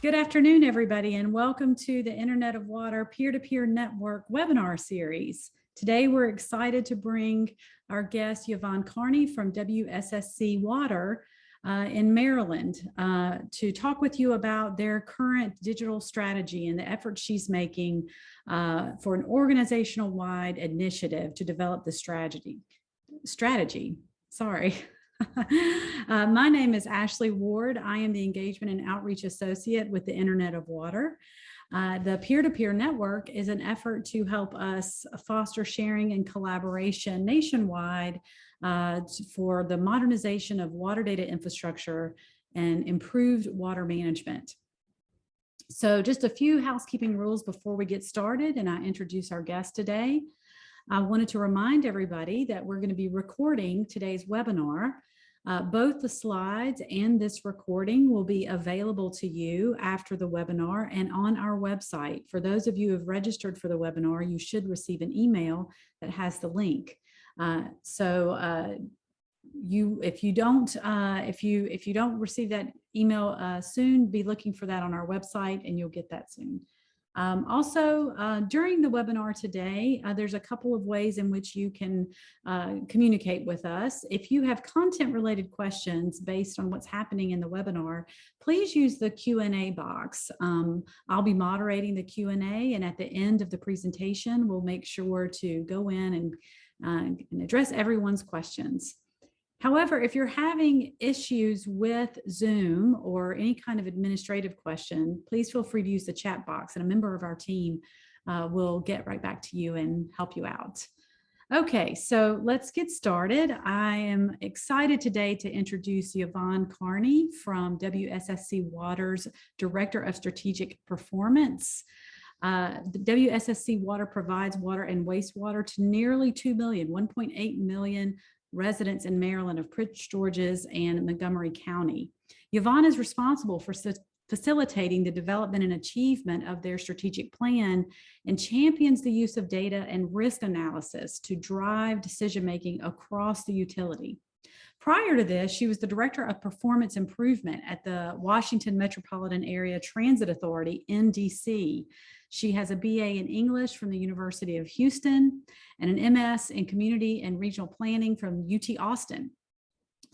Good afternoon, everybody, and welcome to the Internet of Water Peer-to-Peer Network webinar series. Today, we're excited to bring our guest, Yvonne Carney from WSSC Water in Maryland to talk with you about their current digital strategy and the effort she's making for an organizational-wide initiative to develop the strategy. My name is Ashley Ward. I am the Engagement and Outreach Associate with the Internet of Water. The peer-to-peer network is an effort to help us foster sharing and collaboration nationwide for the modernization of water data infrastructure and improved water management. So just a few housekeeping rules before we get started and I introduce our guest today. I wanted to remind everybody that we're going to be recording today's webinar. Both the slides and this recording will be available to you after the webinar and on our website. For those of you who have registered for the webinar, you should receive an email that has the link. If you don't receive that email soon, be looking for that on our website and you'll get that soon. During the webinar today, there's a couple of ways in which you can communicate with us. If you have content-related questions based on what's happening in the webinar, please use the Q&A box. I'll be moderating the Q&A, and at the end of the presentation, we'll make sure to go in and address everyone's questions. However, if you're having issues with Zoom or any kind of administrative question, please feel free to use the chat box and a member of our team will get right back to you and help you out. Okay, so let's get started. I am excited today to introduce Yvonne Carney from WSSC Water's Director of Strategic Performance. The WSSC Water provides water and wastewater to nearly 2 million, 1.8 million residents in Maryland of Prince George's and Montgomery County. Yvonne is responsible for facilitating the development and achievement of their strategic plan and champions the use of data and risk analysis to drive decision-making across the utility. Prior to this, she was the Director of Performance Improvement at the Washington Metropolitan Area Transit Authority in DC. She has a BA in English from the University of Houston and an MS in Community and Regional Planning from UT Austin.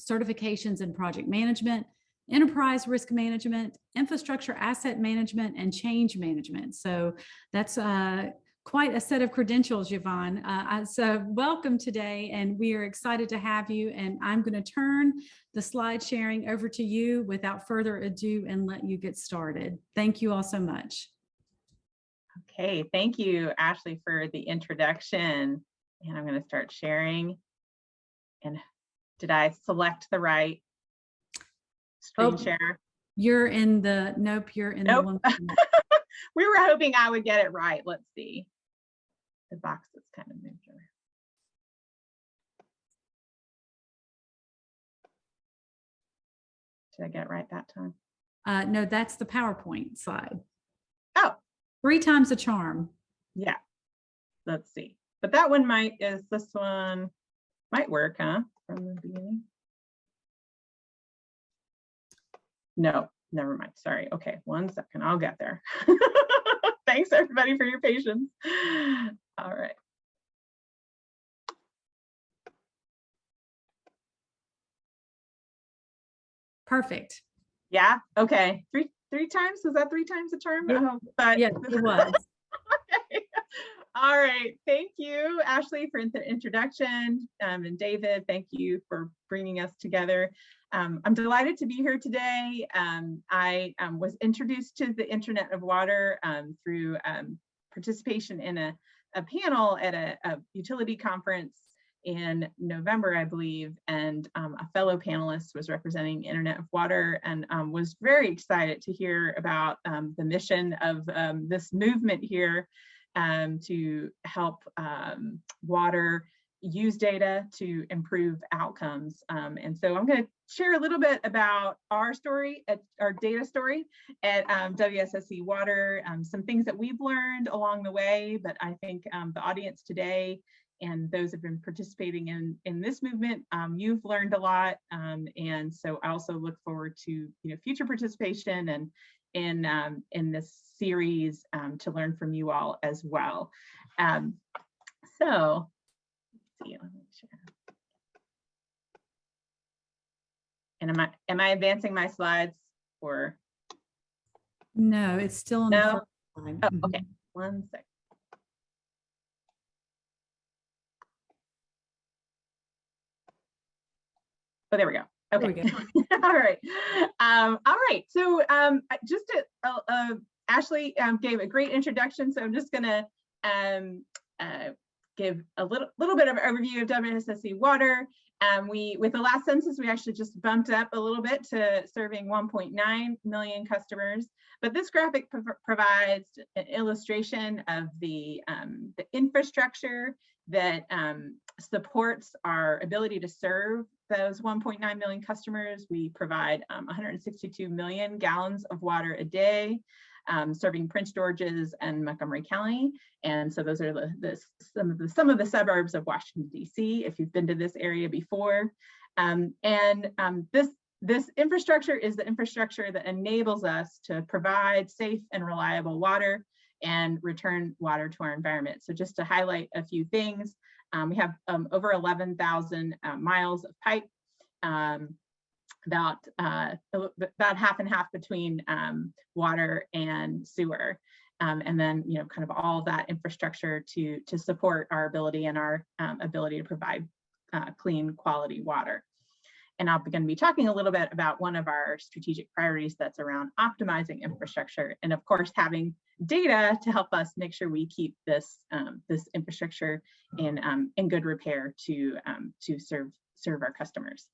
Certifications in project management, enterprise risk management, infrastructure asset management, and change management. So that's quite a set of credentials, Yvonne. So welcome today, and we are excited to have you. And I'm going to turn the slide sharing over to you without further ado and let you get started. Thank you all so much. Okay, thank you, Ashley, for the introduction. And I'm going to start sharing. And did I select the right screen share? You're in the, nope, you're in the one. We were hoping I would get it right. Let's see. The box is kind of moved around. Did I get it right that time? No, that's the PowerPoint slide. Oh. 3 times the charm. Yeah. Let's see. But that one this one might work, huh? From the beginning. No, never mind. Sorry. Okay, 1 second. I'll get there. Thanks, everybody, for your patience. All right. Perfect. Yeah. Okay. Three times. Was that 3 times the charm? But yeah, it was. Okay. All right. Thank you, Ashley, for the introduction, and David, thank you for bringing us together. I'm delighted to be here today. I was introduced to the Internet of Water through participation in a panel at a utility conference in November, I believe, and a fellow panelist was representing Internet of Water and was very excited to hear about the mission of this movement here to help water use data to improve outcomes. And so I'm going to share a little bit about our story, our data story at WSSC Water, some things that we've learned along the way, but I think the audience today and those have been participating in this movement, you've learned a lot. And so I also look forward to future participation in this series to learn from you all as well. So, let's see, let me share. And am I advancing my slides or? No, it's still on the first slide. Oh, okay, 1 second. Oh, there we go. Okay. There we go. All right. All right. So just Ashley gave a great introduction. So I'm just going to give a little bit of an overview of WSSC Water. With the last census, we actually just bumped up a little bit to serving 1.9 million customers. But this graphic provides an illustration of the infrastructure that supports our ability to serve those 1.9 million customers. We provide 162 million gallons of water a day, serving Prince George's and Montgomery County. And so those are some of the suburbs of Washington, D.C., if you've been to this area before. This infrastructure is the infrastructure that enables us to provide safe and reliable water and return water to our environment. So just to highlight a few things, we have over 11,000 miles of pipe, about half and half between water and sewer. And then, kind of all that infrastructure to support our ability and our ability to provide clean, quality water. And I'm going to be talking a little bit about one of our strategic priorities that's around optimizing infrastructure, and of course, having data to help us make sure we keep this infrastructure in good repair to serve our customers.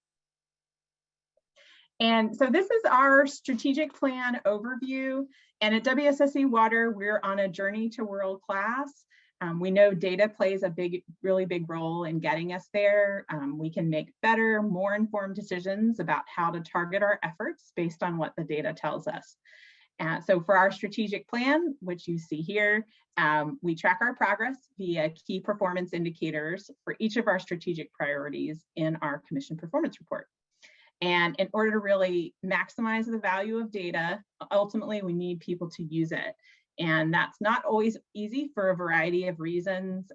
And so this is our strategic plan overview. And at WSSC Water, we're on a journey to world class. We know data plays a really big role in getting us there. We can make better, more informed decisions about how to target our efforts based on what the data tells us. So for our strategic plan, which you see here, we track our progress via key performance indicators for each of our strategic priorities in our Commission Performance Report. And in order to really maximize the value of data, ultimately we need people to use it. And that's not always easy for a variety of reasons.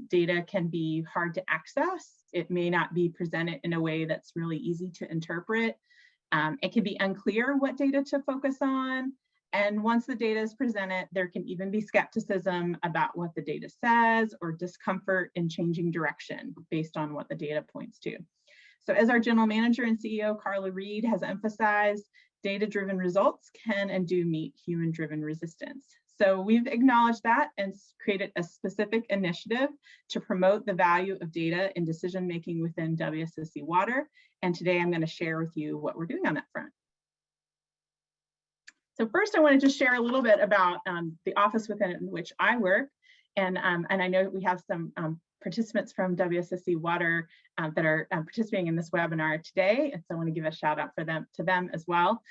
Data can be hard to access. It may not be presented in a way that's really easy to interpret. It can be unclear what data to focus on. And once the data is presented, there can even be skepticism about what the data says or discomfort in changing direction based on what the data points to. So as our General Manager and CEO, Carla Reed, has emphasized, data-driven results can and do meet human-driven resistance. So we've acknowledged that and created a specific initiative to promote the value of data in decision-making within WSSC Water. And today I'm going to share with you what we're doing on that front. So first I want to just share a little bit about the office within which I work. And I know we have some participants from WSSC Water that are participating in this webinar today. And so I want to give a shout out to them as well.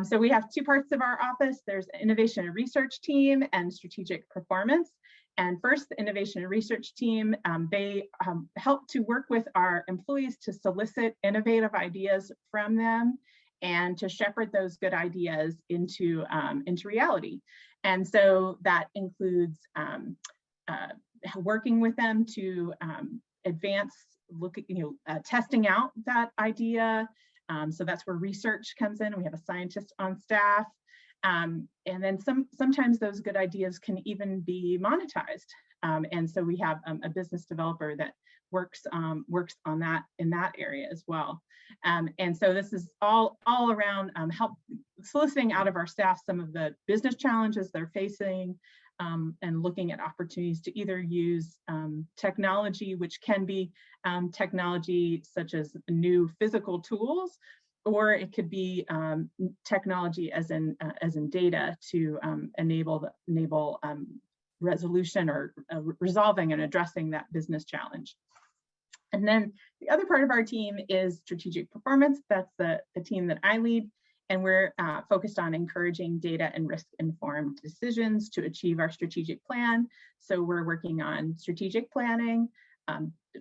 So we have two parts of our office. There's an innovation and research team and strategic performance. And first, the innovation and research team, they help to work with our employees to solicit innovative ideas from them and to shepherd those good ideas into reality. And so that includes working with them to advance, testing out that idea. So that's where research comes in. We have a scientist on staff. And then sometimes those good ideas can even be monetized. And so we have a business developer that works on that in that area as well. And so this is all around help soliciting out of our staff some of the business challenges they're facing, and looking at opportunities to either use technology, which can be technology such as new physical tools, or it could be technology as in data to enable resolution or resolving and addressing that business challenge. And then the other part of our team is strategic performance. That's the team that I lead. And we're focused on encouraging data and risk-informed decisions to achieve our strategic plan. So we're working on strategic planning,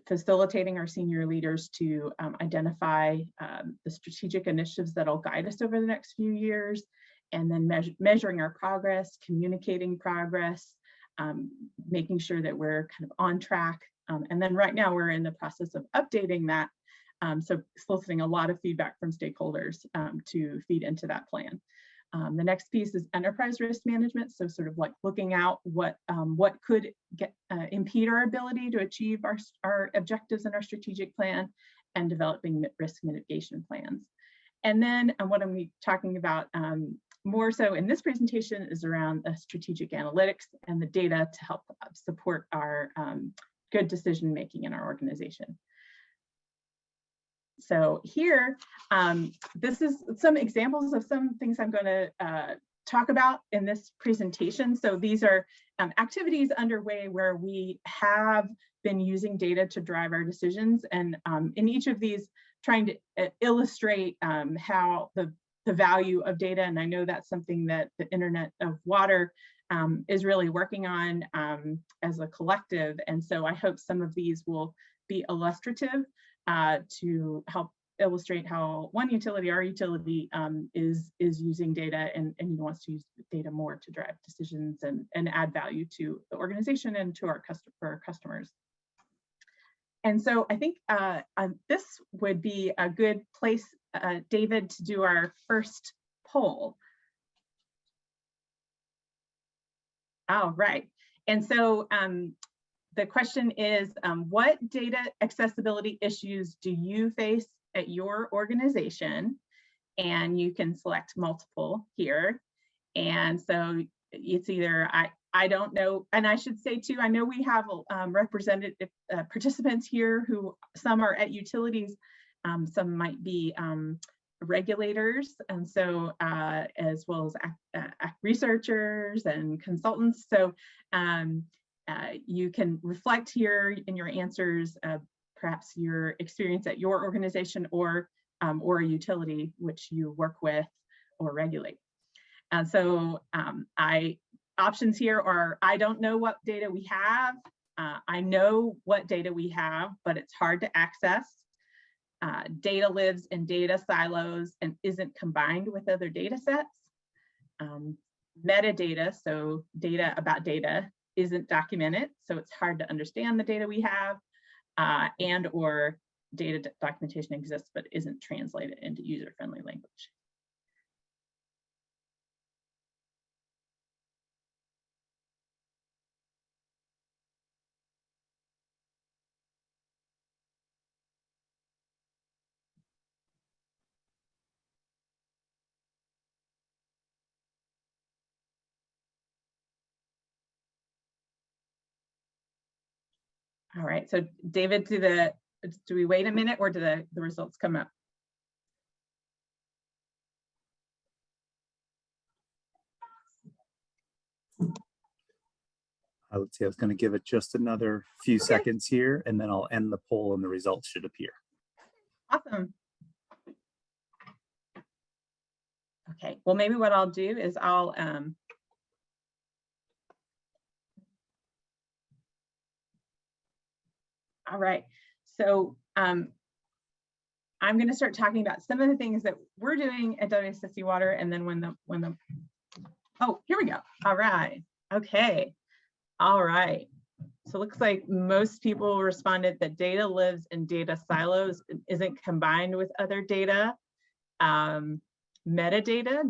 facilitating our senior leaders to identify the strategic initiatives that'll guide us over the next few years, and then measuring our progress, communicating progress, making sure that we're kind of on track. And then right now we're in the process of updating that. So soliciting a lot of feedback from stakeholders to feed into that plan. The next piece is enterprise risk management. So sort of like looking out what could impede our ability to achieve our objectives in our strategic plan, and developing risk mitigation plans. And then what I'm talking about more so in this presentation is around strategic analytics and the data to help support our good decision making in our organization. So here, this is some examples of some things I'm going to talk about in this presentation. So these are activities underway where we have been using data to drive our decisions, and in each of these trying to illustrate how the value of data, and I know that's something that the Internet of Water is really working on as a collective, and so I hope some of these will be illustrative to help illustrate how one utility, our utility, is using data and wants to use data more to drive decisions and add value to the organization and to our customers. And so I think this would be a good place, David, to do our first poll. All right. And so the question is, what data accessibility issues do you face at your organization? And you can select multiple here. And so it's either I don't know, and I should say too, I know we have representative participants here who some are at utilities, some might be regulators, and so as well as researchers and consultants. So you can reflect here in your answers, perhaps your experience at your organization or a utility which you work with or regulate. And so options here are, I don't know what data we have. I know what data we have, but it's hard to access. Data lives in data silos and isn't combined with other data sets. Metadata, so data about data, isn't documented, so it's hard to understand the data we have, and or data documentation exists but isn't translated into user-friendly language. All right, so David, do we wait a minute or do the results come up? Let's see, I was going to give it just another few seconds here, and then I'll end the poll and the results should appear. Awesome. Okay, well, maybe what I'll do is I'll all right, so I'm going to start talking about some of the things that we're doing at WSSC Water, and then when the oh, here we go. All right, okay, all right. So it looks like most people responded that data lives in data silos, isn't combined with other data. Metadata,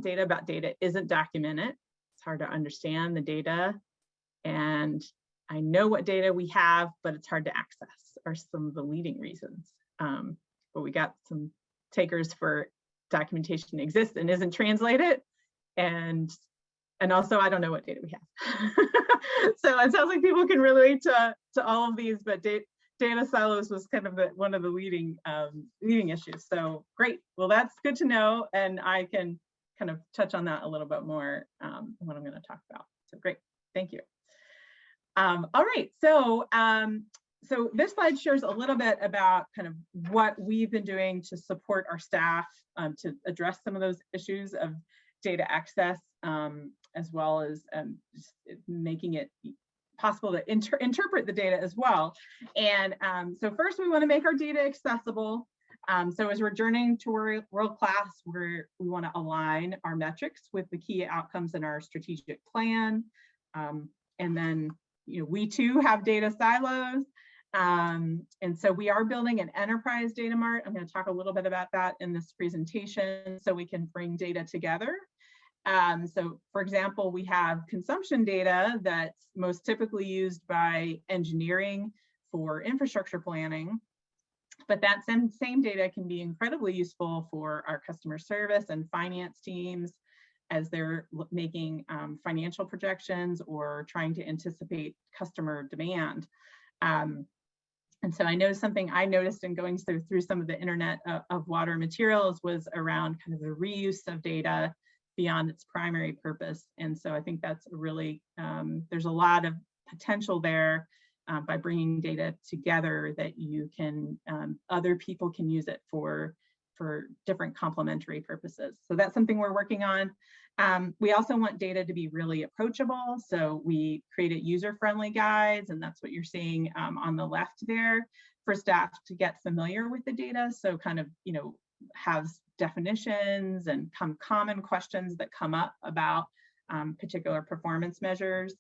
data about data, isn't documented. It's hard to understand the data, and I know what data we have, but it's hard to access, are some of the leading reasons. But we got some takers for documentation exists and isn't translated, and also I don't know what data we have. So it sounds like people can relate to all of these, but data silos was kind of one of the leading issues. So great, well, that's good to know, and I can kind of touch on that a little bit more what I'm going to talk about. So great, thank you. All right, so so this slide shares a little bit about kind of what we've been doing to support our staff to address some of those issues of data access, as well as just making it possible to interpret the data as well. And so first we want to make our data accessible. So as we're journeying toward world class, we want to align our metrics with the key outcomes in our strategic plan. And then, we too have data silos. And so we are building an enterprise data mart. I'm going to talk a little bit about that in this presentation so we can bring data together. So for example, we have consumption data that's most typically used by engineering for infrastructure planning. But that same data can be incredibly useful for our customer service and finance teams as they're making financial projections or trying to anticipate customer demand. And so I know something I noticed in going through some of the Internet of Water materials was around kind of the reuse of data beyond its primary purpose. And so I think that's really, there's a lot of potential there by bringing data together that you can, other people can use it for different complementary purposes. So that's something we're working on. We also want data to be really approachable. So we created user-friendly guides, and that's what you're seeing on the left there for staff to get familiar with the data. So kind of, has definitions and common questions that come up about particular performance measures.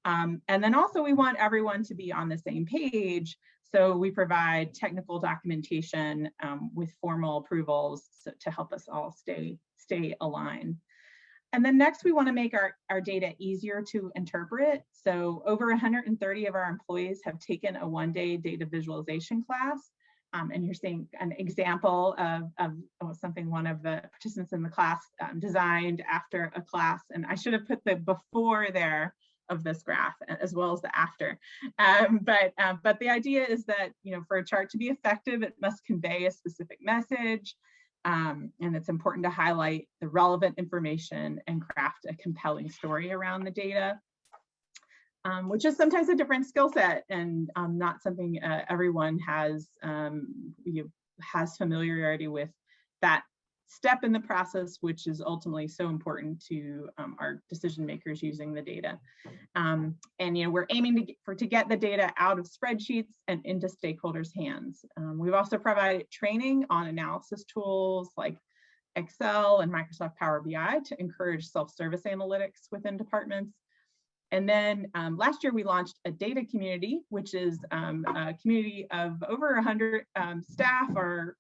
And then also we want everyone to be on the same page. So we provide technical documentation with formal approvals to help us all stay aligned. And then next, we want to make our data easier to interpret. So over 130 of our employees have taken a one-day data visualization class. And you're seeing an example of something one of the participants in the class designed after a class. And I should have put the before there of this graph as well as the after. But the idea is that, for a chart to be effective, it must convey a specific message. And it's important to highlight the relevant information and craft a compelling story around the data, which is sometimes a different skill set and not something everyone has familiarity with that step in the process, which is ultimately so important to our decision makers using the data. And we're aiming to get the data out of spreadsheets and into stakeholders' hands. We've also provided training on analysis tools like Excel and Microsoft Power BI to encourage self-service analytics within departments. And then last year we launched a data community, which is a community of over 100 staff are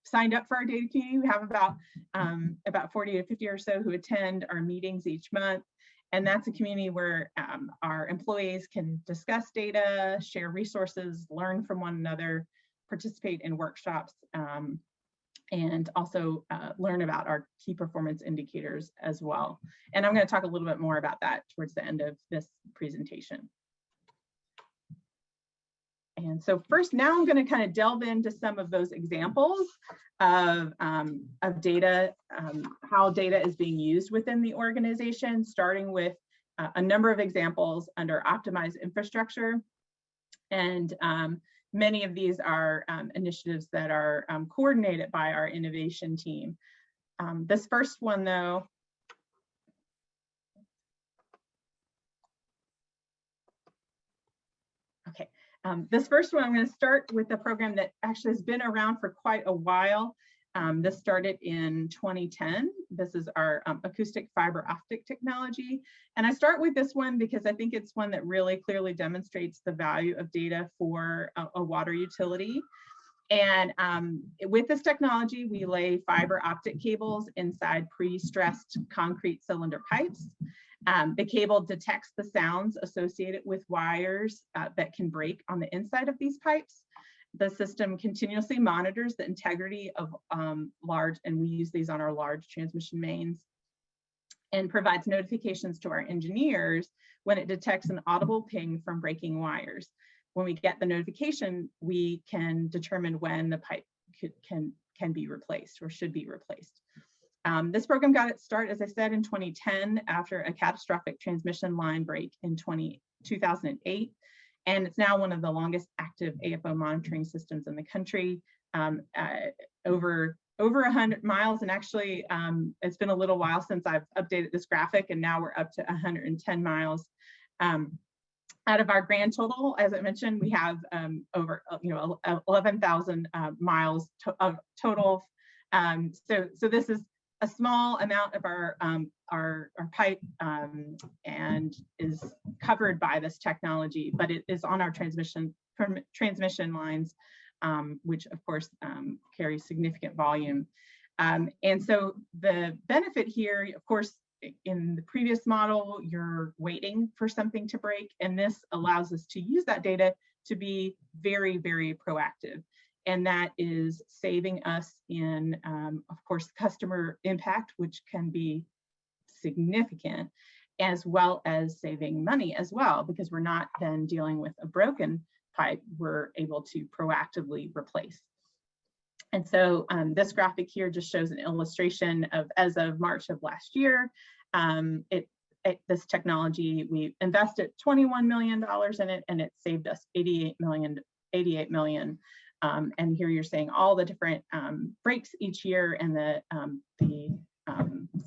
signed up for our data community. We have about 40 to 50 or so who attend our meetings each month. And that's a community where our employees can discuss data, share resources, learn from one another, participate in workshops, and also learn about our key performance indicators as well. And I'm going to talk a little bit more about that towards the end of this presentation. And so first, now I'm going to kind of delve into some of those examples of data, how data is being used within the organization, starting with a number of examples under optimized infrastructure. And many of these are initiatives that are coordinated by our innovation team. This first one, though, okay. This first one, I'm going to start with a program that actually has been around for quite a while. This started in 2010. This is our acoustic fiber optic technology. And I start with this one because I think it's one that really clearly demonstrates the value of data for a water utility. And with this technology, we lay fiber optic cables inside pre-stressed concrete cylinder pipes. The cable detects the sounds associated with wires that can break on the inside of these pipes. The system continuously monitors the integrity of large, and we use these on our large transmission mains, and provides notifications to our engineers when it detects an audible ping from breaking wires. When we get the notification, we can determine when the pipe can be replaced or should be replaced. This program got its start, as I said, in 2010 after a catastrophic transmission line break in 2008. And it's now one of the longest active AFO monitoring systems in the country, over 100 miles. And actually, it's been a little while since I've updated this graphic, and now we're up to 110 miles. Out of our grand total, as I mentioned, we have over 11,000 miles of total. So this is a small amount of our pipe and is covered by this technology, but it is on our transmission lines, which of course carry significant volume. And so the benefit here, of course, in the previous model, you're waiting for something to break, and this allows us to use that data to be very, very proactive. And that is saving us in, of course, customer impact, which can be significant, as well as saving money as well, because we're not then dealing with a broken pipe, we're able to proactively replace. And so this graphic here just shows an illustration of, as of March of last year, this technology, we invested $21 million in it, and it saved us 88 million. And here you're seeing all the different breaks each year, and the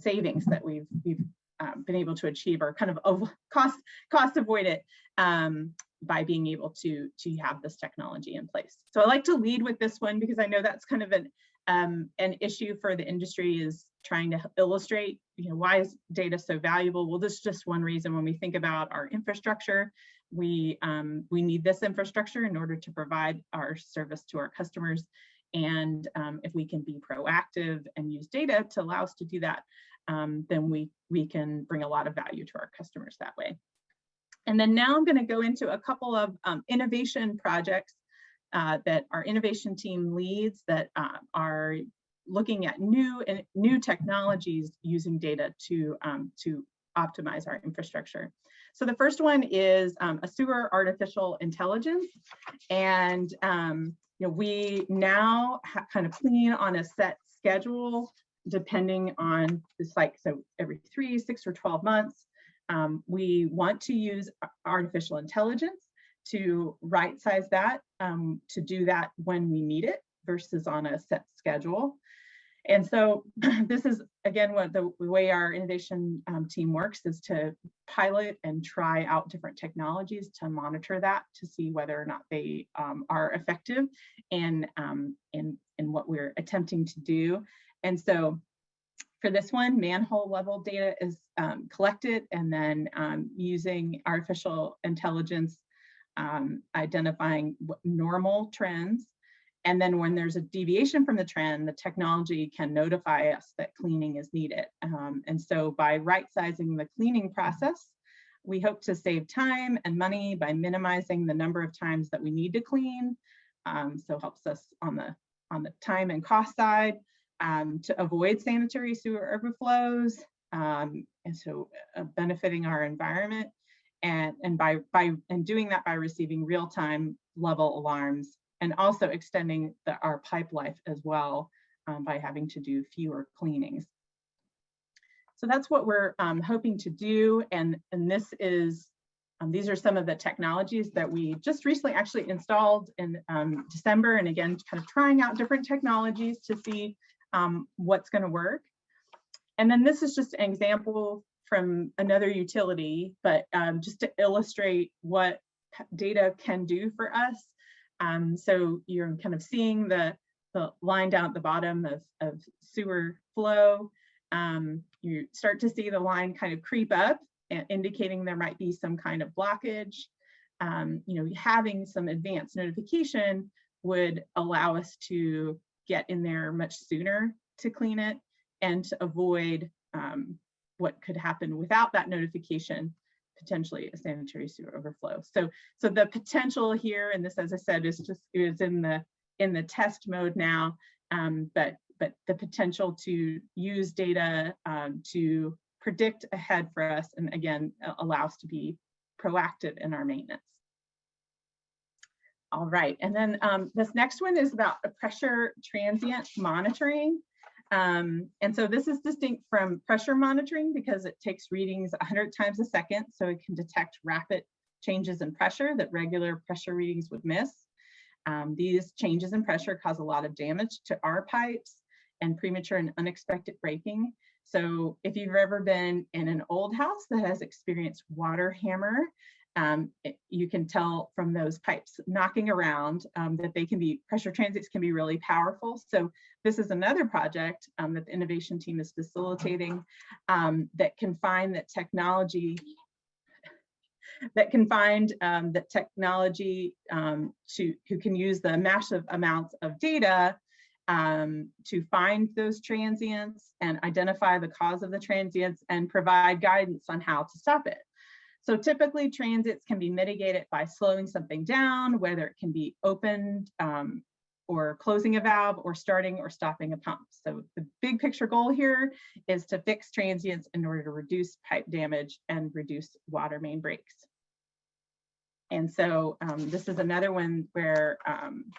savings that we've been able to achieve, or kind of cost avoid it by being able to have this technology in place. So I like to lead with this one because I know that's kind of an issue for the industry, is trying to illustrate, why is data so valuable? Well, this is just one reason. When we think about our infrastructure, we need this infrastructure in order to provide our service to our customers. And if we can be proactive and use data to allow us to do that, then we can bring a lot of value to our customers that way. And then now I'm going to go into a couple of innovation projects that our innovation team leads, that are looking at new technologies using data to optimize our infrastructure. So the first one is a sewer artificial intelligence, and we now kind of clean on a set schedule depending on the site. So every 3, 6, or 12 months, we want to use artificial intelligence to right size that, to do that when we need it versus on a set schedule. And so this is, again, what the way our innovation team works, is to pilot and try out different technologies to monitor that, to see whether or not they are effective in what we're attempting to do. And so for this one, manhole level data is collected, and then using artificial intelligence, identifying normal trends. And then when there's a deviation from the trend, the technology can notify us that cleaning is needed. And so by right sizing the cleaning process, we hope to save time and money by minimizing the number of times that we need to clean. So helps us on the time and cost side, to avoid sanitary sewer overflows, and so benefiting our environment, and by doing that by receiving real-time level alarms, and also extending our pipe life as well, by having to do fewer cleanings. So that's what we're hoping to do, and this is these are some of the technologies that we just recently actually installed in December, and again, kind of trying out different technologies to see what's going to work. And then this is just an example from another utility, but just to illustrate what data can do for us. So you're kind of seeing the line down at the bottom of sewer flow. You start to see the line kind of creep up, indicating there might be some kind of blockage. Having some advanced notification would allow us to get in there much sooner to clean it, and to avoid what could happen without that notification, potentially a sanitary sewer overflow. So the potential here, and this, as I said, is in the test mode now, but the potential to use data to predict ahead for us, and again, allow us to be proactive in our maintenance. All right, and then this next one is about a pressure transient monitoring. And so this is distinct from pressure monitoring because it takes readings 100 times a second, so it can detect rapid changes in pressure that regular pressure readings would miss. These changes in pressure cause a lot of damage to our pipes and premature and unexpected breaking. So if you've ever been in an old house that has experienced water hammer, you can tell from those pipes knocking around that they can be, pressure transients can be really powerful. So this is another project that the innovation team is facilitating that can find that technology who can use the massive amounts of data to find those transients and identify the cause of the transients and provide guidance on how to stop it. So typically transients can be mitigated by slowing something down, whether it can be opened or closing a valve or starting or stopping a pump. So the big picture goal here is to fix transients in order to reduce pipe damage and reduce water main breaks. And so this is another one where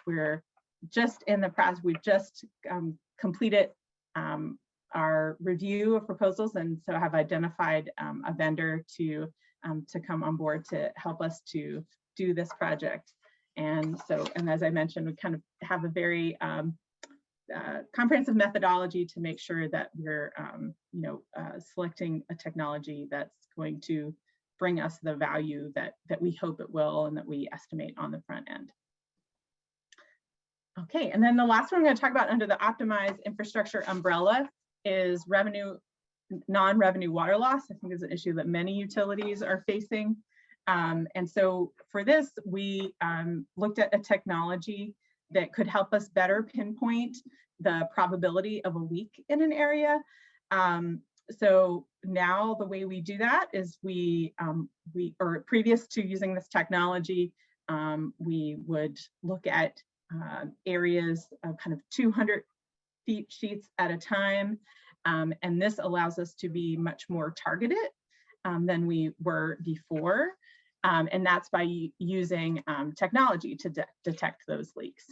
we're just in the process. We've just completed our review of proposals, and so have identified a vendor to come on board to help us to do this project. And so, and as I mentioned, we kind of have a very comprehensive methodology to make sure that we're selecting a technology that's going to bring us the value that we hope it will and that we estimate on the front end. Okay, and then the last one I'm going to talk about under the optimized infrastructure umbrella is non-revenue water loss. I think is an issue that many utilities are facing. And so for this, we looked at a technology that could help us better pinpoint the probability of a leak in an area. So now the way we do that is or previous to using this technology, we would look at areas of kind of 200 feet sheets at a time. And this allows us to be much more targeted than we were before. And that's by using technology to detect those leaks.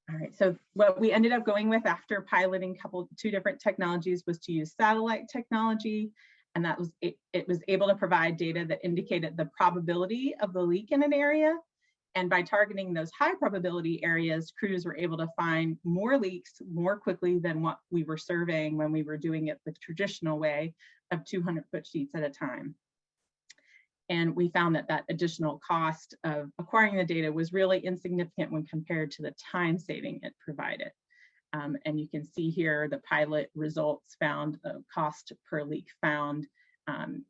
All right, so what we ended up going with after piloting two different technologies was to use satellite technology. And that was it was able to provide data that indicated the probability of the leak in an area. And by targeting those high probability areas, crews were able to find more leaks more quickly than what we were surveying when we were doing it the traditional way of 200 foot sheets at a time. And we found that that additional cost of acquiring the data was really insignificant when compared to the time saving it provided. And you can see here the pilot results found, cost per leak found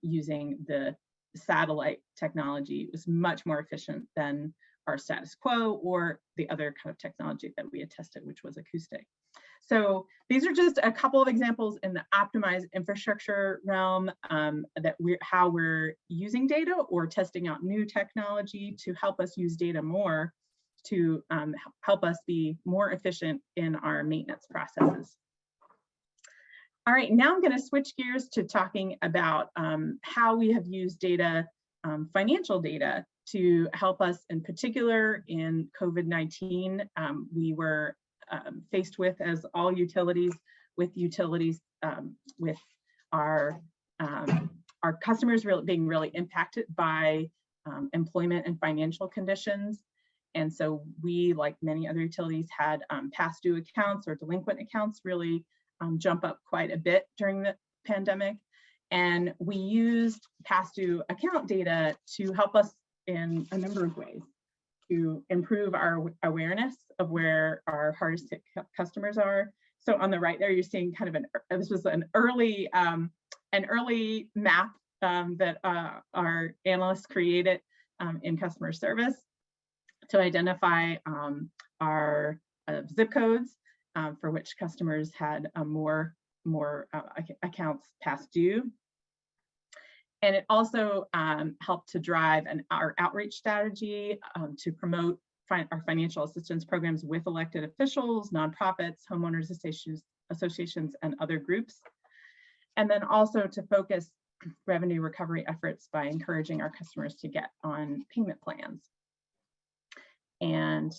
using the satellite technology was much more efficient than our status quo or the other kind of technology that we had tested, which was Acoustic. So these are just a couple of examples in the optimized infrastructure realm how we're using data or testing out new technology to help us use data more to help us be more efficient in our maintenance processes. All right, now I'm going to switch gears to talking about how we have used data, financial data, to help us in particular in COVID-19. We were faced with, as all utilities, with our customers being really impacted by employment and financial conditions. And so we, like many other utilities, had past due accounts or delinquent accounts really jump up quite a bit during the pandemic. And we used past due account data to help us in a number of ways to improve our awareness of where our hardest hit customers are. So on the right there, you're seeing kind of this was an early map that our analysts created in customer service to identify our zip codes for which customers had more accounts past due. And it also helped to drive our outreach strategy to promote our financial assistance programs with elected officials, nonprofits, homeowners associations, and other groups. And then also to focus revenue recovery efforts by encouraging our customers to get on payment plans. And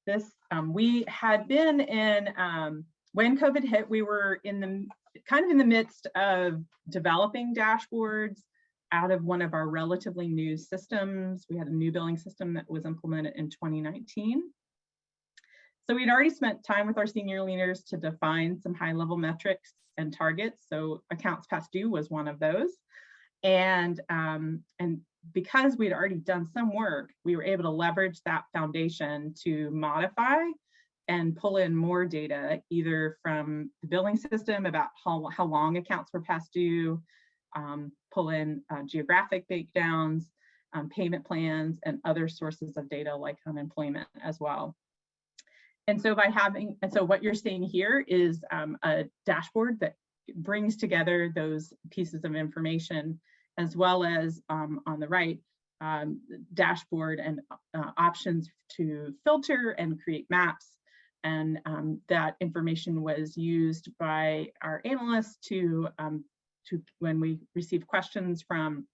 this, we had been in, when COVID hit, we were kind of in the midst of developing dashboards out of one of our relatively new systems. We had a new billing system that was implemented in 2019. So we'd already spent time with our senior leaders to define some high-level metrics and targets. So accounts past due was one of those. And because we'd already done some work, we were able to leverage that foundation to modify and pull in more data, either from the billing system about how long accounts were past due, pull in geographic breakdowns, payment plans, and other sources of data like unemployment as well. And so what you're seeing here is a dashboard that brings together those pieces of information, as well as on the right, dashboard and options to filter and create maps. And that information was used by our analysts to when we received questions from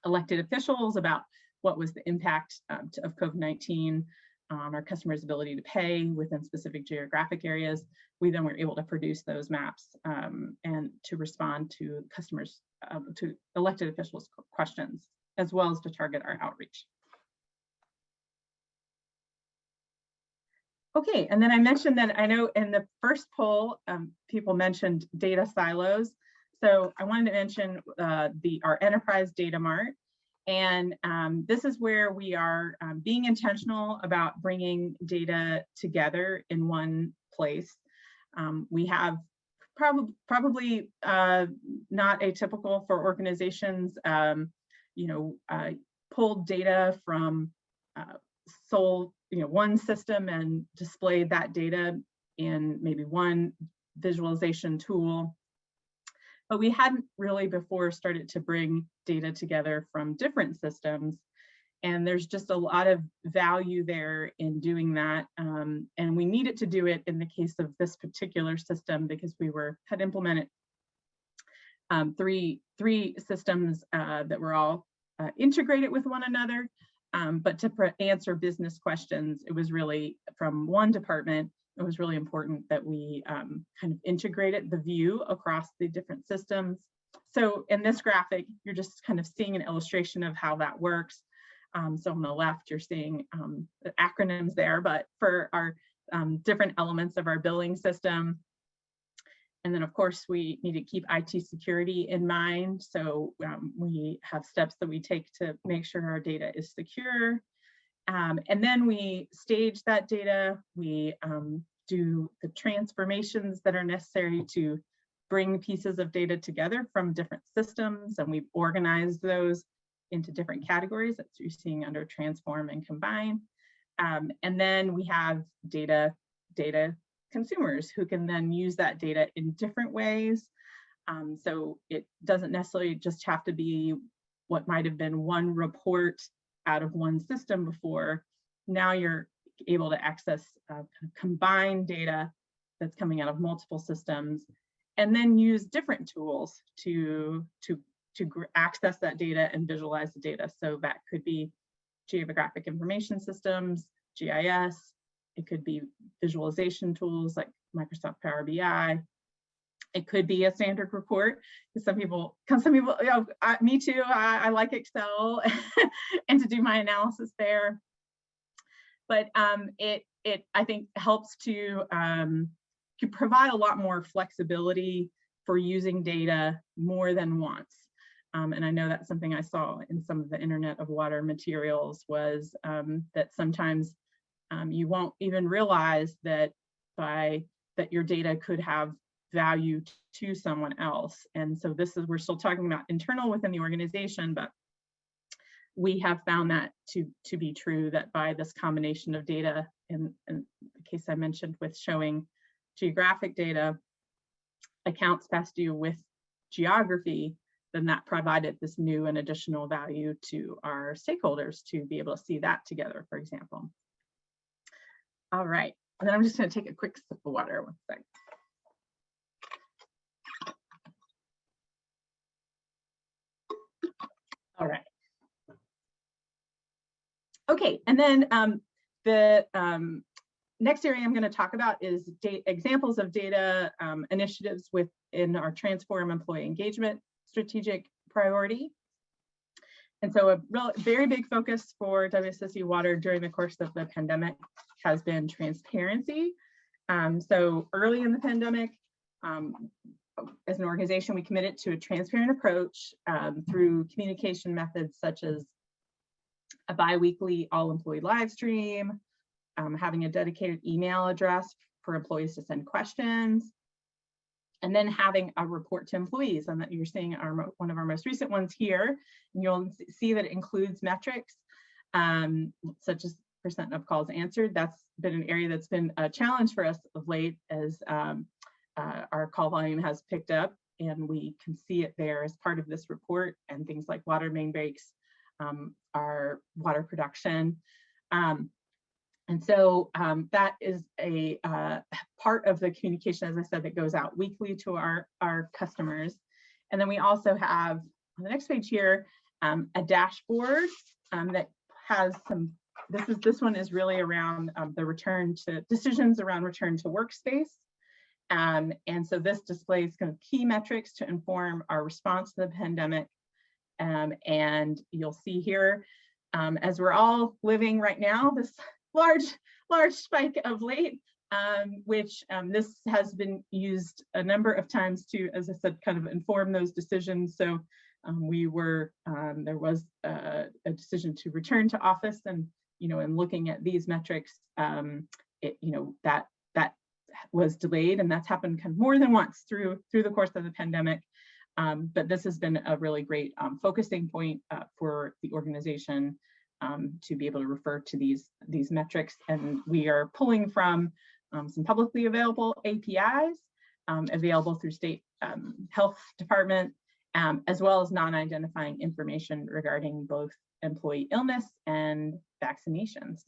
elected officials about what was the impact of COVID-19 on our customers' ability to pay within specific geographic areas. We then were able to produce those maps and to respond to customers, to elected officials' questions, as well as to target our outreach. Okay, and then I mentioned that I know in the first poll, people mentioned data silos. So I wanted to mention our enterprise data mart. And this is where we are being intentional about bringing data together in one place. We have probably not atypical for organizations, pulled data from one system and displayed that data in maybe one visualization tool. But we hadn't really before started to bring data together from different systems. And there's just a lot of value there in doing that. And we needed to do it in the case of this particular system because we had implemented three systems that were all integrated with one another. But to answer business questions, it was really from one department. It was really important that we kind of integrated the view across the different systems. So in this graphic, you're just kind of seeing an illustration of how that works. So on the left, you're seeing the acronyms there, but for our different elements of our billing system. And then of course, we need to keep IT security in mind. So we have steps that we take to make sure our data is secure. And then we stage that data. We do the transformations that are necessary to bring pieces of data together from different systems. And we've organized those into different categories that you're seeing under transform and combine. And then we have data consumers who can then use that data in different ways. So it doesn't necessarily just have to be what might have been one report out of one system before. Now you're able to access combined data that's coming out of multiple systems, and then use different tools to access that data and visualize the data. So that could be geographic information systems, GIS. It could be visualization tools like Microsoft Power BI. It could be a standard report. Some people, me too, I like Excel and to do my analysis there. But it I think helps to provide a lot more flexibility for using data more than once. And I know that's something I saw in some of the Internet of Water materials was that sometimes you won't even realize that that your data could have value to someone else. And so we're still talking about internal within the organization, but we have found that to be true, that by this combination of data, in the case I mentioned with showing geographic data, accounts past due with geography, then that provided this new and additional value to our stakeholders to be able to see that together, for example. All right, and then I'm just going to take a quick sip of water. One sec. All right. Okay, and then the next area I'm going to talk about is examples of data initiatives within our Transform Employee Engagement strategic priority. And so a very big focus for WSSC Water during the course of the pandemic has been transparency. So early in the pandemic, as an organization, we committed to a transparent approach through communication methods such as a bi-weekly all-employee live stream, having a dedicated email address for employees to send questions, and then having a report to employees. And that you're seeing one of our most recent ones here, and you'll see that it includes metrics such as % of calls answered. That's been an area that's been a challenge for us of late as our call volume has picked up, and we can see it there as part of this report, and things like water main breaks, our water production. And so that is a part of the communication, as I said, that goes out weekly to our customers. And then we also have, on the next page here, a dashboard that has some, this one is really around the return to, decisions around return to workspace. And so this displays kind of key metrics to inform our response to the pandemic. And you'll see here, as we're all living right now, this large spike of late, which this has been used a number of times to, as I said, kind of inform those decisions. So there was a decision to return to office, and in looking at these metrics, that was delayed, and that's happened kind of more than once through the course of the pandemic. But this has been a really great focusing point for the organization to be able to refer to these metrics. And we are pulling from some publicly available APIs available through state health department, as well as non-identifying information regarding both employee illness and vaccinations.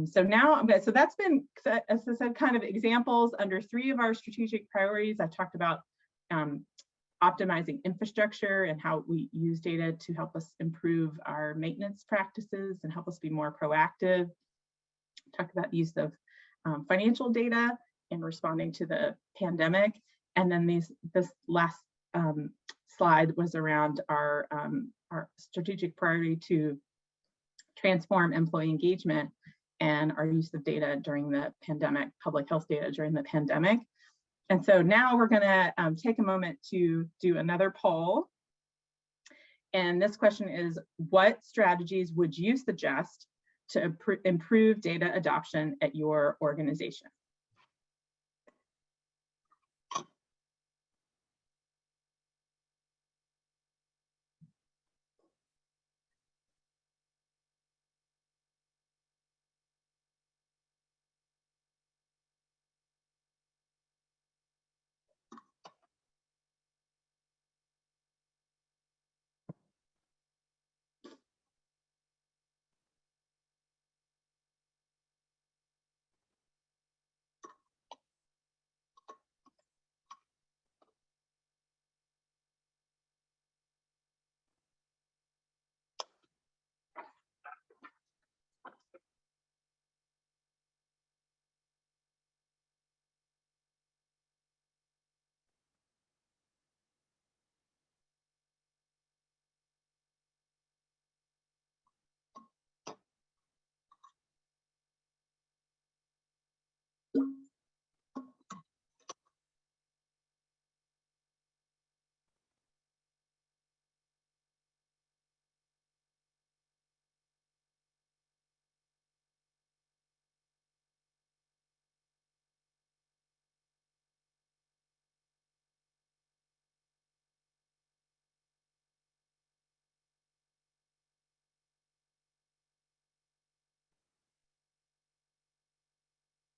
So now, so that's been, as I said, kind of examples under 3 of our strategic priorities. I talked about optimizing infrastructure and how we use data to help us improve our maintenance practices and help us be more proactive. Talked about the use of financial data in responding to the pandemic. And then this last slide was around our strategic priority to transform employee engagement and our use of data during the pandemic, public health data during the pandemic. And so now we're going to take a moment to do another poll. And this question is, what strategies would you suggest to improve data adoption at your organization?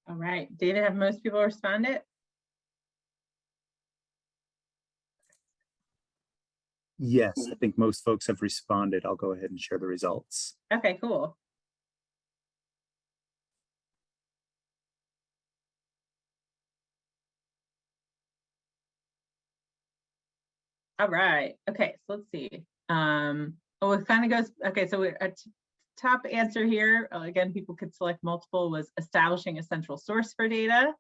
All right, David, have most people responded? Yes, I think most folks have responded. I'll go ahead and share the results. Okay, cool. All right, okay, so let's see. Oh, it kind of goes, okay, so we're at top answer here, again, people could select multiple, was establishing a central source for data.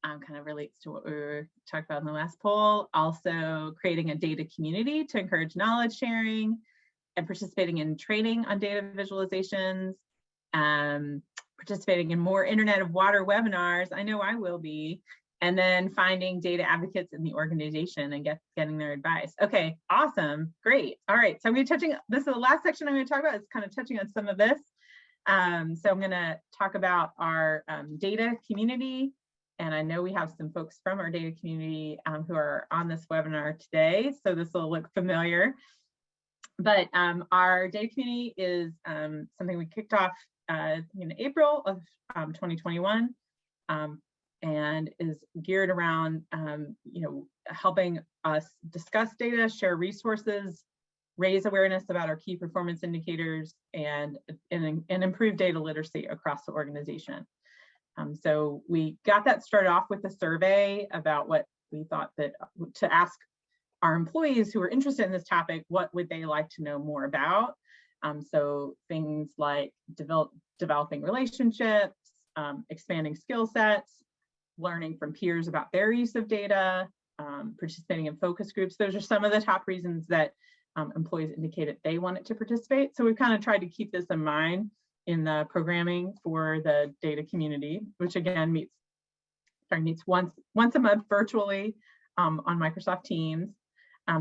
Kind of relates to what we were talking about in the last poll. Also creating a data community to encourage knowledge sharing, and participating in training on data visualizations, participating in more Internet of Water webinars. I know I will be. And then finding data advocates in the organization and getting their advice. Okay, awesome, great. All right, so I'm going to this is the last section I'm going to talk about. It's kind of touching on some of this. So I'm going to talk about our data community. And I know we have some folks from our data community who are on this webinar today, so this will look familiar. But our data community is something we kicked off in April of 2021. And is geared around, helping us discuss data, share resources, raise awareness about our key performance indicators, and improve data literacy across the organization. So we got that started off with a survey about what we thought that to ask our employees who are interested in this topic, what would they like to know more about? So things like developing relationships, expanding skill sets, learning from peers about their use of data, participating in focus groups. Those are some of the top reasons that employees indicated they wanted to participate. So we've kind of tried to keep this in mind in the programming for the data community, which again meets once a month virtually on Microsoft Teams.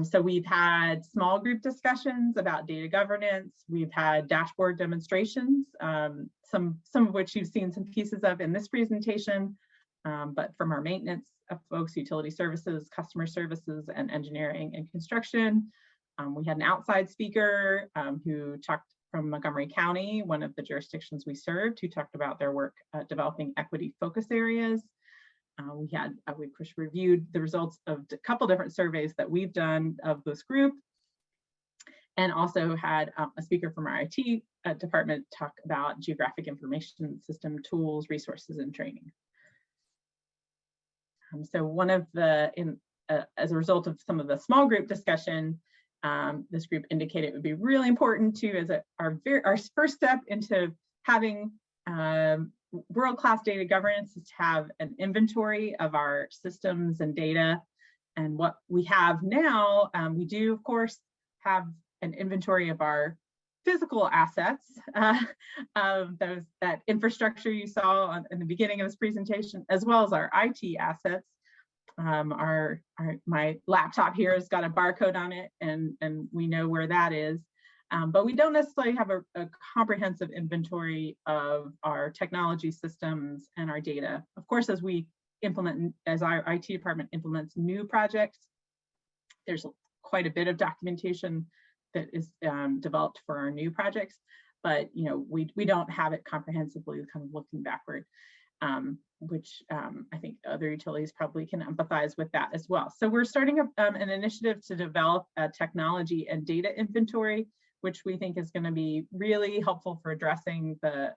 So we've had small group discussions about data governance. We've had dashboard demonstrations, some of which you've seen some pieces of in this presentation. But from our maintenance folks, utility services, customer services, and engineering and construction. We had an outside speaker who talked from Montgomery County, one of the jurisdictions we served, who talked about their work developing equity focus areas. We reviewed the results of a couple different surveys that we've done of this group, and also had a speaker from our IT department talk about geographic information system tools, resources, and training. So one of the, as a result of some of the small group discussion, this group indicated it would be really important to, as our first step into having world-class data governance, is to have an inventory of our systems and data. And what we have now, we do of course have an inventory of our physical assets, that infrastructure you saw in the beginning of this presentation, as well as our IT assets. My laptop here has got a barcode on it, and we know where that is. But we don't necessarily have a comprehensive inventory of our technology systems and our data. Of course, as our IT department implements new projects, there's quite a bit of documentation that is developed for our new projects, but we don't have it comprehensively, kind of looking backward, which I think other utilities probably can empathize with that as well. So we're starting an initiative to develop a technology and data inventory, which we think is going to be really helpful for addressing the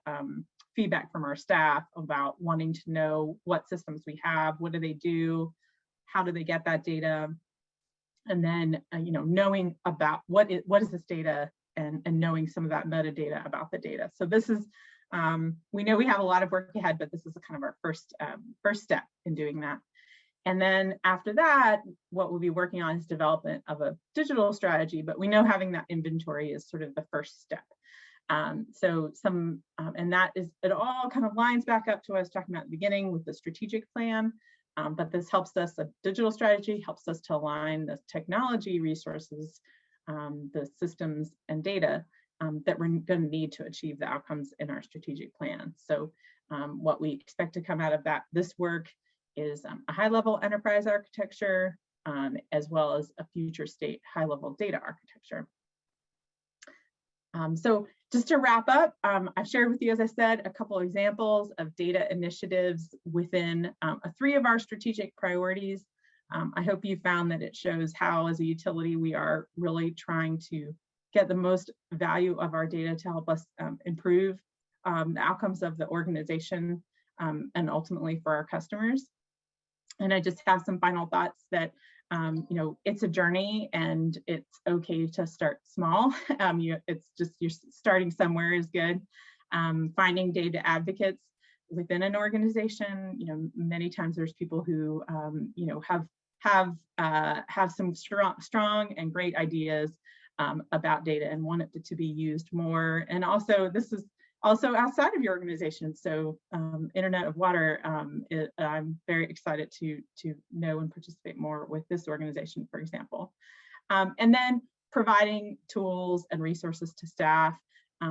feedback from our staff about wanting to know what systems we have, what do they do, how do they get that data, and then knowing about what is this data, and knowing some of that metadata about the data. So this is, we know we have a lot of work ahead, but this is kind of our first step in doing that. And then after that, what we'll be working on is development of a digital strategy, but we know having that inventory is sort of the first step. And that is, it all kind of lines back up to what I was talking about at the beginning with the strategic plan. But this helps us, a digital strategy helps us to align the technology resources, the systems and data that we're going to need to achieve the outcomes in our strategic plan. So what we expect to come out of this work is a high-level enterprise architecture, as well as a future state high-level data architecture. So just to wrap up, I've shared with you, as I said, a couple of examples of data initiatives within 3 of our strategic priorities. I hope you found that it shows how, as a utility, we are really trying to get the most value of our data to help us improve the outcomes of the organization, and ultimately for our customers. And I just have some final thoughts that it's a journey, and it's okay to start small. It's just, you're starting somewhere is good. Finding data advocates within an organization. Many times there's people who have some strong and great ideas, about data and want it to be used more. And also, this is also outside of your organization. So Internet of Water, I'm very excited to know and participate more with this organization, for example. And then providing tools and resources to staff.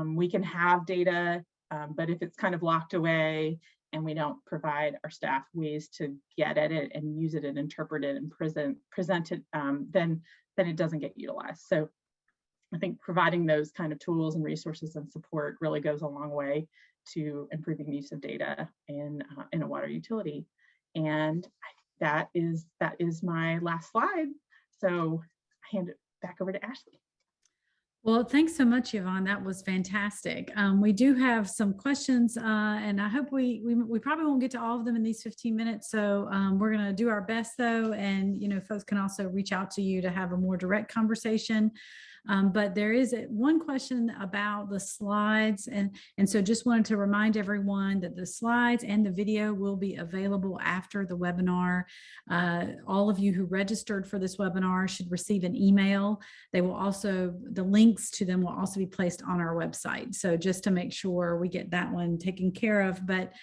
We can have data, but if it's kind of locked away and we don't provide our staff ways to get at it and use it and interpret it and present it, then it doesn't get utilized. So I think providing those kind of tools and resources and support really goes a long way to improving the use of data in a water utility. And that is my last slide. So I hand it back over to Ashley. Well, thanks so much, Yvonne. That was fantastic. We do have some questions, and I hope we probably won't get to all of them in these 15 minutes. So we're going to do our best, though, and folks can also reach out to you to have a more direct conversation. But there is one question about the slides, and so just wanted to remind everyone that the slides and the video will be available after the webinar. All of you who registered for this webinar should receive an email. They will also, the links to them will also be placed on our website. So just to make sure we get that one taken care of. But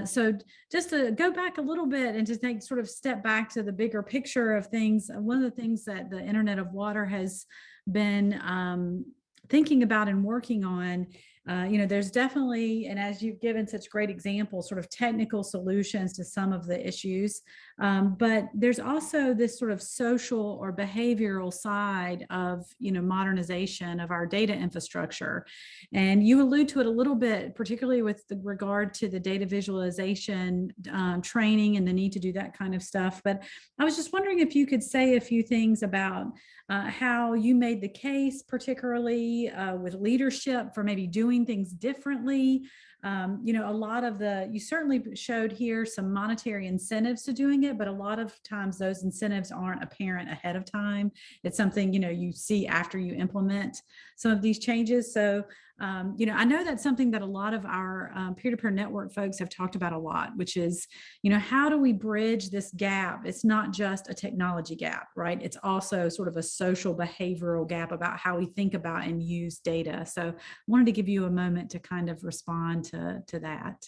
so just to go back a little bit and to take sort of step back to the bigger picture of things, one of the things that the Internet of Water has been thinking about and working on, there's definitely, and as you've given such great examples, sort of technical solutions to some of the issues, but there's also this sort of social or behavioral side of, modernization of our data infrastructure. And you allude to it a little bit, particularly with regard to the data visualization training and the need to do that kind of stuff. But I was just wondering if you could say a few things about how you made the case, particularly with leadership, for maybe doing things differently. A lot of you certainly showed here some monetary incentives to doing it, but a lot of times those incentives aren't apparent ahead of time. It's something, you see after you implement some of these changes. So, I know that's something that a lot of our peer-to-peer network folks have talked about a lot, which is, how do we bridge this gap? It's not just a technology gap, right? It's also sort of a social behavioral gap about how we think about and use data. So I wanted to give you a moment to kind of respond to that.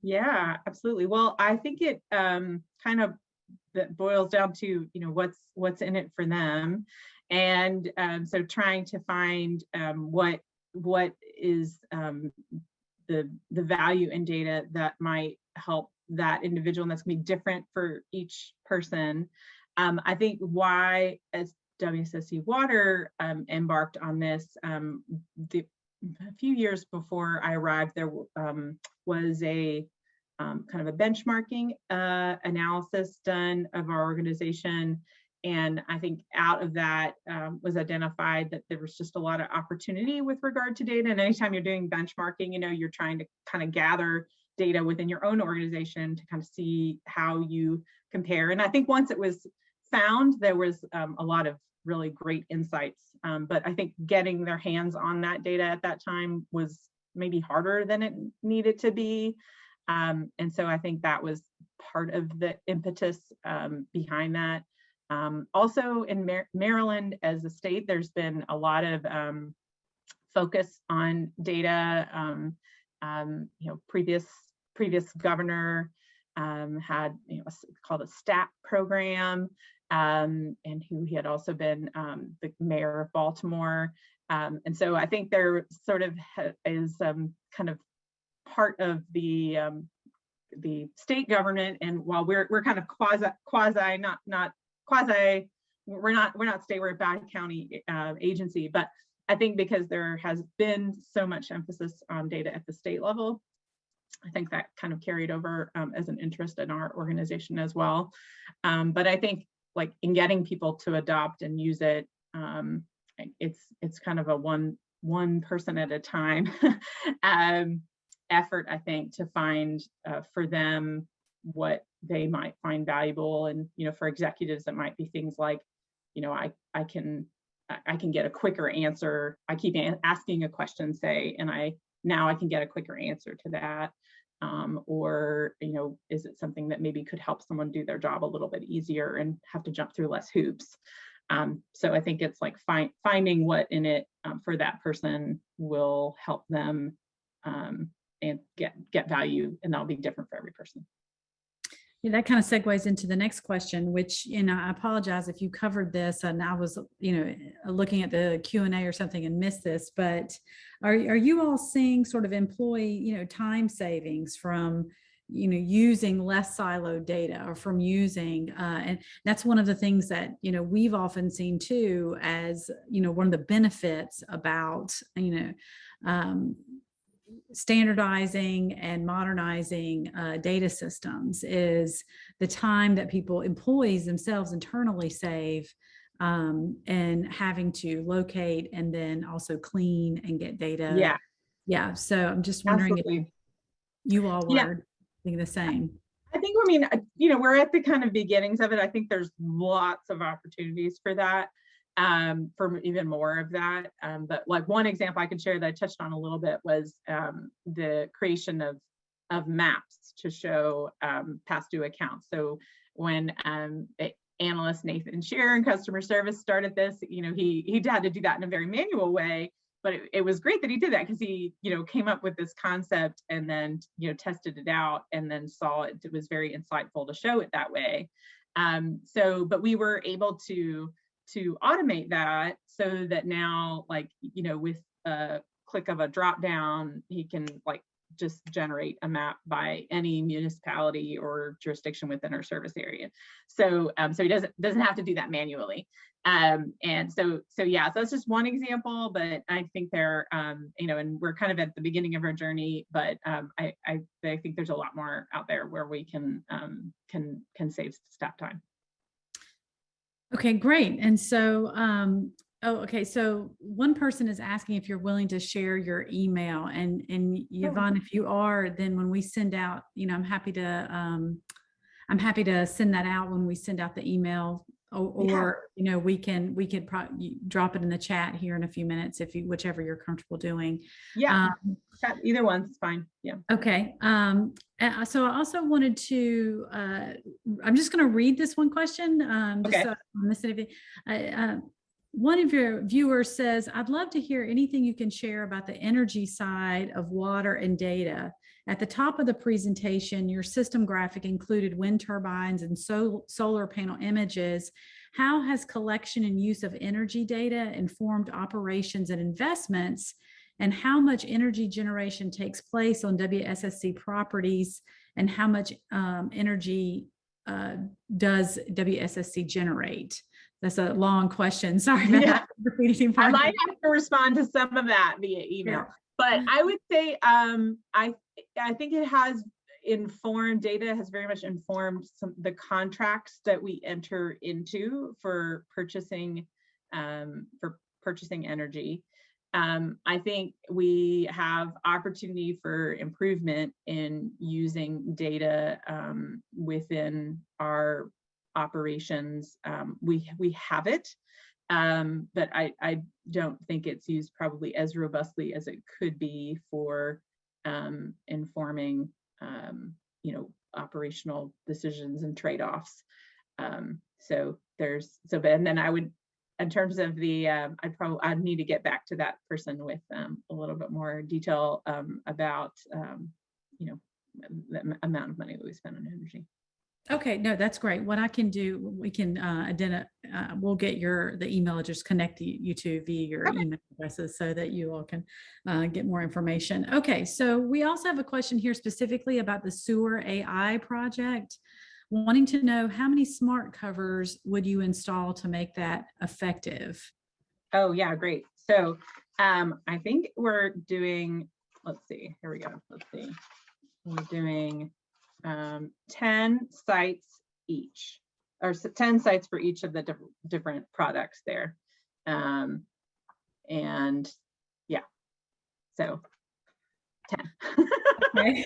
Yeah, absolutely. Well, I think it kind of that boils down to, what's in it for them. And so trying to find what is the value in data that might help that individual, and that's gonna be different for each person. I think why, as WSSC Water embarked on this, a few years before I arrived, there was a kind of a benchmarking analysis done of our organization. And I think out of that was identified that there was just a lot of opportunity with regard to data. And anytime you're doing benchmarking, you're trying to kind of gather data within your own organization to kind of see how you compare. And I think once it was found, there was a lot of really great insights. But I think getting their hands on that data at that time was maybe harder than it needed to be. And so I think that was part of the impetus behind that. Also in Maryland as a state, there's been a lot of focus on data. Previous governor had called a STAT program, and he had also been the mayor of Baltimore. And so I think there sort of is kind of part of the state government, and while we're kind of quasi, not quasi, we're not state, we're a bad county agency, but I think because there has been so much emphasis on data at the state level, I think that kind of carried over as an interest in our organization as well. But I think like in getting people to adopt and use it, it's kind of a one person at a time effort, I think, to find for them what they might find valuable. And for executives, it might be things like, I can get a quicker answer. I keep asking a question, say, and now I can get a quicker answer to that. Or is it something that maybe could help someone do their job a little bit easier and have to jump through less hoops? So I think it's like finding what in it for that person will help them and get value, and that'll be different for every person. Yeah, that kind of segues into the next question, which, I apologize if you covered this and I was, looking at the Q&A or something and missed this, but are you all seeing sort of employee, time savings from, using less siloed data, or from using, and that's one of the things that, we've often seen too, as, one of the benefits about, standardizing and modernizing data systems is the time that employees themselves internally save, and having to locate and then also clean and get data. Yeah. Yeah. So I'm just wondering Absolutely. if you all were thinking the same. I think, we're at the kind of beginnings of it. I think there's lots of opportunities for that. For even more of that. But like one example I could share that I touched on a little bit was the creation of maps to show past due accounts. So when analyst Nathan Shearer in customer service started this, he had to do that in a very manual way, but it was great that he did that, because he, came up with this concept and then, tested it out and then saw it. It was very insightful to show it that way. But we were able to automate that so that now, with a click of a drop down, he can just generate a map by any municipality or jurisdiction within our service area. So he doesn't have to do that manually. And so that's just one example, but I think there, and we're kind of at the beginning of our journey, but I think there's a lot more out there where we can save staff time. Okay, great. And so, so one person is asking if you're willing to share your email, and Yvonne, if you are, then when we send out, I'm happy to send that out when we send out the email, or we could probably drop it in the chat here in a few minutes, whichever you're comfortable doing. Yeah, either one's fine. Yeah. Okay. So I also wanted to, I'm just going to read this one question. Okay. So I don't miss anything. One of your viewers says, I'd love to hear anything you can share about the energy side of water and data. At the top of the presentation, your system graphic included wind turbines and solar panel images. How has collection and use of energy data informed operations and investments? And how much energy generation takes place on WSSC properties, and how much energy does WSSC generate? That's a long question. Sorry about repeating. I might have to respond to some of that via email, but I would say I think it has informed, data has very much informed the contracts that we enter into for purchasing energy. I think we have opportunity for improvement in using data within our operations. We have it, but I don't think it's used probably as robustly as it could be for informing operational decisions and trade-offs. And then I would, in terms of the, I'd need to get back to that person with a little bit more detail about, the amount of money that we spend on energy. Okay, no, that's great. What I can do, we can we'll get the email address, connect you to via your email addresses so that you all can get more information. Okay, so we also have a question here specifically about the sewer AI project, wanting to know how many smart covers would you install to make that effective? Oh yeah, great. So I think we're doing, let's see, here we go. Let's see. We're doing 10 sites each, or 10 sites for each of the different products there. And yeah, so 10. Okay.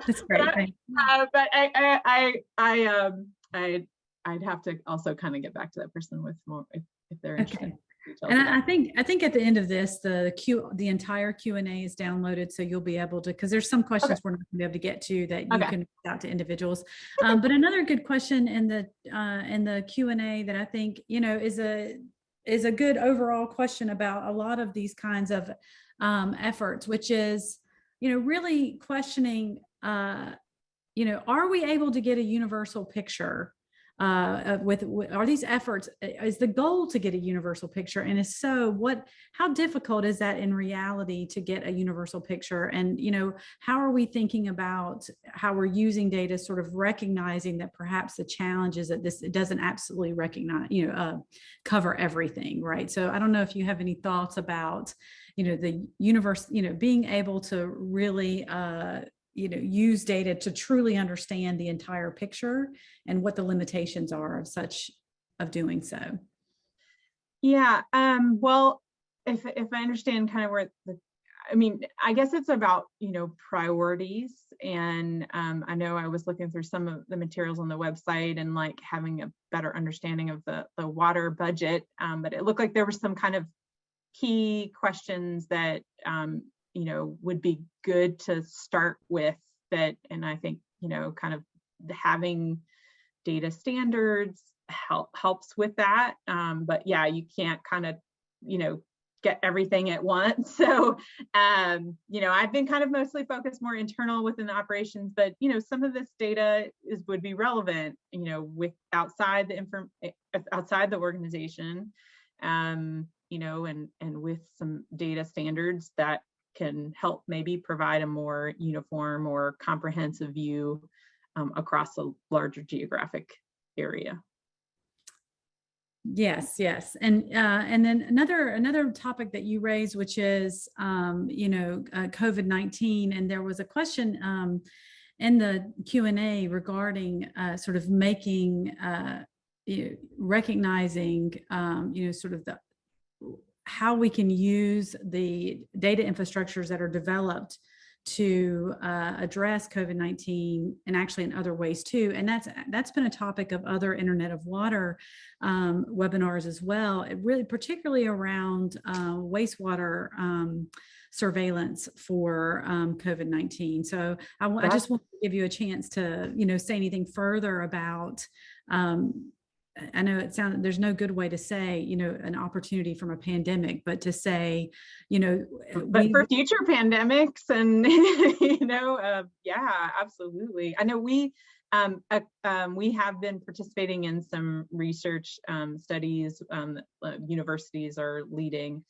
That's great. But I'd have to also kind of get back to that person with more if they're interested. details And of that. I think at the end of this, the entire Q&A is downloaded, so you'll be able to, because there's some questions we're not going to be able to get to that you can reach out to individuals. But another good question in the Q&A that I think, you know, is a good overall question about a lot of these kinds of efforts, which is, you know, really questioning, you know, are we able to get a universal picture are these efforts, is the goal to get a universal picture? And if so, how difficult is that in reality to get a universal picture? And, you know, how are we thinking about how we're using data, sort of recognizing that perhaps the challenge is that it doesn't absolutely recognize, you know, cover everything, right? So I don't know if you have any thoughts about, you know, the universe, you know, being able to really, you know, use data to truly understand the entire picture and what the limitations are of doing so. Yeah. Well, if I understand kind of where I mean, I guess it's about, you know, priorities. And I know I was looking through some of the materials on the website and like having a better understanding of the water budget. But it looked like there were some kind of key questions that, you know, would be good to start with that. And I think, you know, kind of having data standards helps with that. But yeah, you can't kind of, you know, get everything at once. So, you know, I've been kind of mostly focused more internal within the operations, but, you know, some of this data would be relevant, you know, with outside the organization, you know, and with some data standards that can help maybe provide a more uniform or comprehensive view across a larger geographic area. Yes, yes. And then another topic that you raised, which is, you know, COVID-19. And there was a question in the Q&A regarding sort of making, you know, recognizing, you know, sort of how we can use the data infrastructures that are developed to address COVID-19 and actually in other ways too. And that's been a topic of other Internet of Water webinars as well. It really, particularly around wastewater surveillance for COVID-19. So I just want to give you a chance to, you know, say anything further about, I know there's no good way to say, you know, an opportunity from a pandemic, but to say, you know, but for future pandemics and, you know, yeah, absolutely. I know we have been participating in some research studies universities are leading,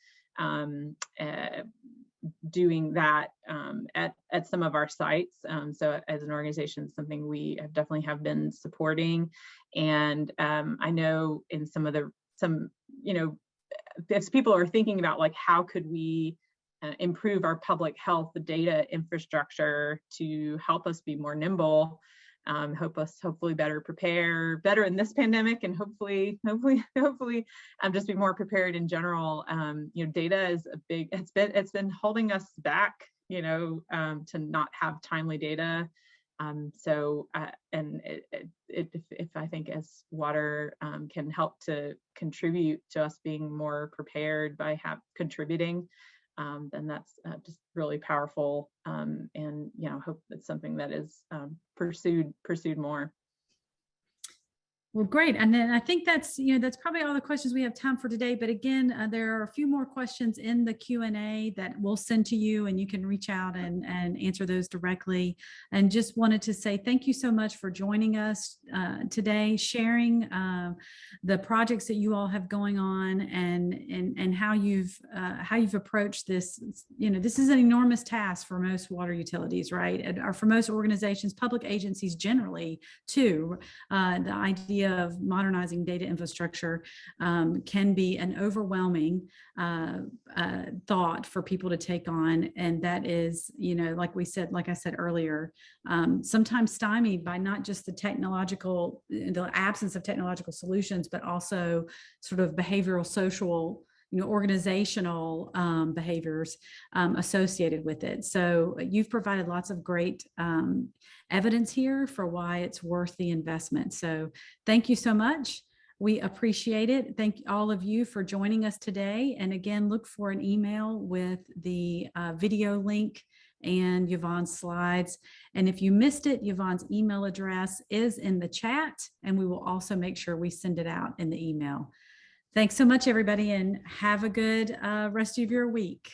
doing that at some of our sites. So as an organization, something we definitely have been supporting. And I know in some, you know, if people are thinking about like, how could we improve our public health data infrastructure to help us be more nimble, hopefully better in this pandemic, and hopefully just be more prepared in general. You know, data is it's been holding us back, you know, to not have timely data. So and if I think as water can help to contribute to us being more prepared by contributing, then that's just really powerful. And, you know, hope that's something that is pursued more. Well, great. And then I think that's, you know, that's probably all the questions we have time for today. But again, there are a few more questions in the Q&A that we'll send to you, and you can reach out and answer those directly. And just wanted to say thank you so much for joining us today, sharing the projects that you all have going on, and how you've approached this. You know, this is an enormous task for most water utilities, right? Or for most organizations, public agencies generally too. The idea of modernizing data infrastructure can be an overwhelming thought for people to take on. And that is, you know, like I said earlier, sometimes stymied by not just the absence of technological solutions, but also sort of behavioral, social, you know, organizational behaviors associated with it. So you've provided lots of great evidence here for why it's worth the investment. So thank you so much. We appreciate it. Thank all of you for joining us today. And again, look for an email with the video link and Yvonne's slides. And if you missed it, Yvonne's email address is in the chat, and we will also make sure we send it out in the email. Thanks so much, everybody, and have a good rest of your week.